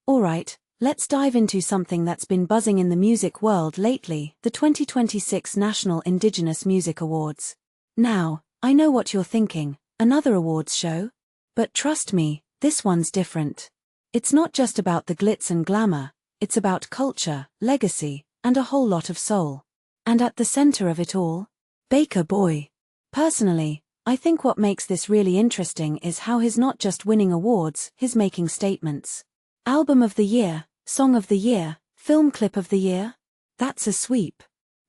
Alright, let's dive into something that's been buzzing in the music world lately, the 2026 National Indigenous Music Awards. Now, I know what you're thinking, another awards show? But trust me, this one's different. It's not just about the glitz and glamour, it's about culture, legacy, and a whole lot of soul. And at the center of it all, Baker Boy. Personally, I think what makes this really interesting is how he's not just winning awards, he's making statements. Album of the Year, Song of the Year, Film Clip of the Year? That's a sweep.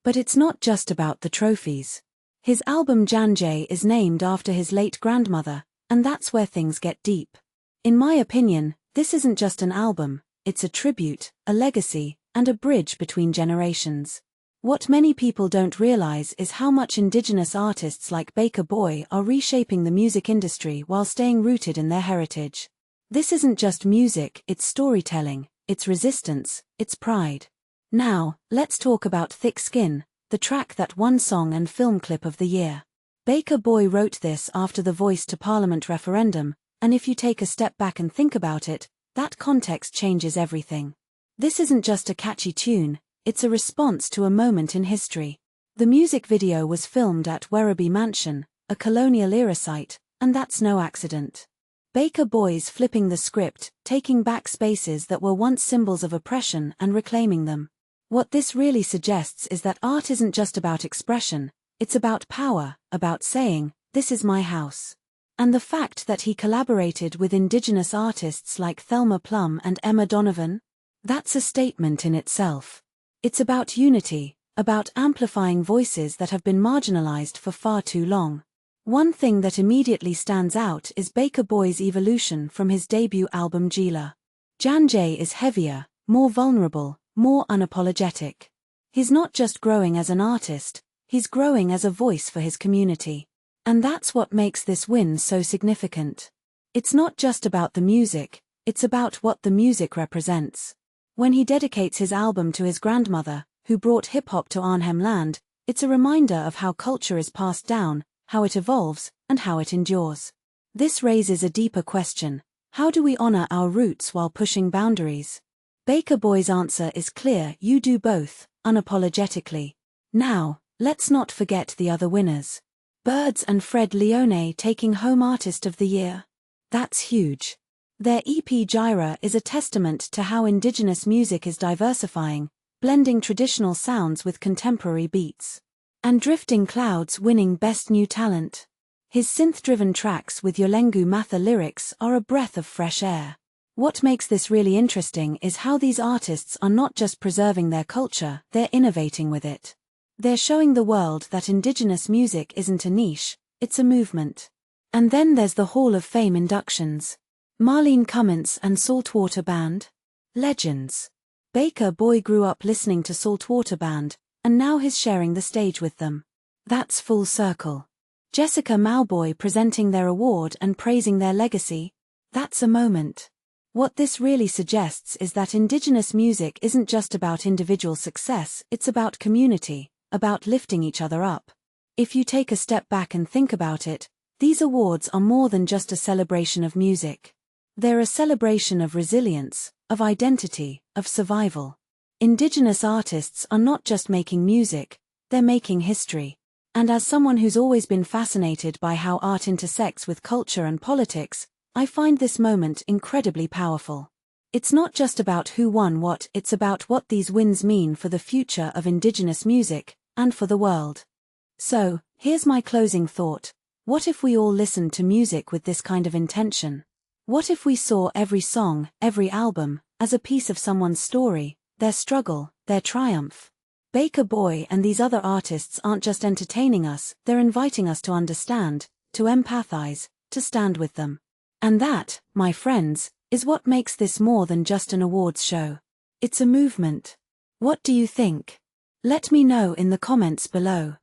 But it's not just about the trophies. His album Djandjay is named after his late grandmother, and that's where things get deep. In my opinion, this isn't just an album, it's a tribute, a legacy, and a bridge between generations. What many people don't realize is how much Indigenous artists like Baker Boy are reshaping the music industry while staying rooted in their heritage. This isn't just music, it's storytelling, it's resistance, it's pride. Now, let's talk about Thick Skin, the track that won Song and Film Clip of the Year. Baker Boy wrote this after the Voice to Parliament referendum, and if you take a step back and think about it, that context changes everything. This isn't just a catchy tune, it's a response to a moment in history. The music video was filmed at Werribee Mansion, a colonial-era site, and that's no accident. Baker Boy's flipping the script, taking back spaces that were once symbols of oppression and reclaiming them. What this really suggests is that art isn't just about expression, it's about power, about saying, "This is my house." And the fact that he collaborated with Indigenous artists like Thelma Plum and Emma Donovan? That's a statement in itself. It's about unity, about amplifying voices that have been marginalized for far too long. One thing that immediately stands out is Baker Boy's evolution from his debut album Gila. Djandjay is heavier, more vulnerable, more unapologetic. He's not just growing as an artist, he's growing as a voice for his community. And that's what makes this win so significant. It's not just about the music, it's about what the music represents. When he dedicates his album to his grandmother, who brought hip-hop to Arnhem Land, it's a reminder of how culture is passed down, how it evolves, and how it endures. This raises a deeper question: how do we honor our roots while pushing boundaries? Baker Boy's answer is clear: you do both, unapologetically. Now, let's not forget the other winners. Birdz and Fred Leone taking home Artist of the Year. That's huge. Their EP Gyra is a testament to how Indigenous music is diversifying, blending traditional sounds with contemporary beats. And Drifting Clouds winning Best New Talent. His synth-driven tracks with Yolengu Matha lyrics are a breath of fresh air. What makes this really interesting is how these artists are not just preserving their culture, they're innovating with it. They're showing the world that Indigenous music isn't a niche, it's a movement. And then there's the Hall of Fame inductions. Marlene Cummins and Saltwater Band. Legends. Baker Boy grew up listening to Saltwater Band, and now he's sharing the stage with them. That's full circle. Jessica Mauboy presenting their award and praising their legacy. That's a moment. What this really suggests is that Indigenous music isn't just about individual success, it's about community, about lifting each other up. If you take a step back and think about it, these awards are more than just a celebration of music. They're a celebration of resilience, of identity, of survival. Indigenous artists are not just making music, they're making history. And as someone who's always been fascinated by how art intersects with culture and politics, I find this moment incredibly powerful. It's not just about who won what, it's about what these wins mean for the future of Indigenous music, and for the world. So, here's my closing thought. What if we all listened to music with this kind of intention? What if we saw every song, every album, as a piece of someone's story, their struggle, their triumph? Baker Boy and these other artists aren't just entertaining us, they're inviting us to understand, to empathize, to stand with them. And that, my friends, is what makes this more than just an awards show. It's a movement. What do you think? Let me know in the comments below.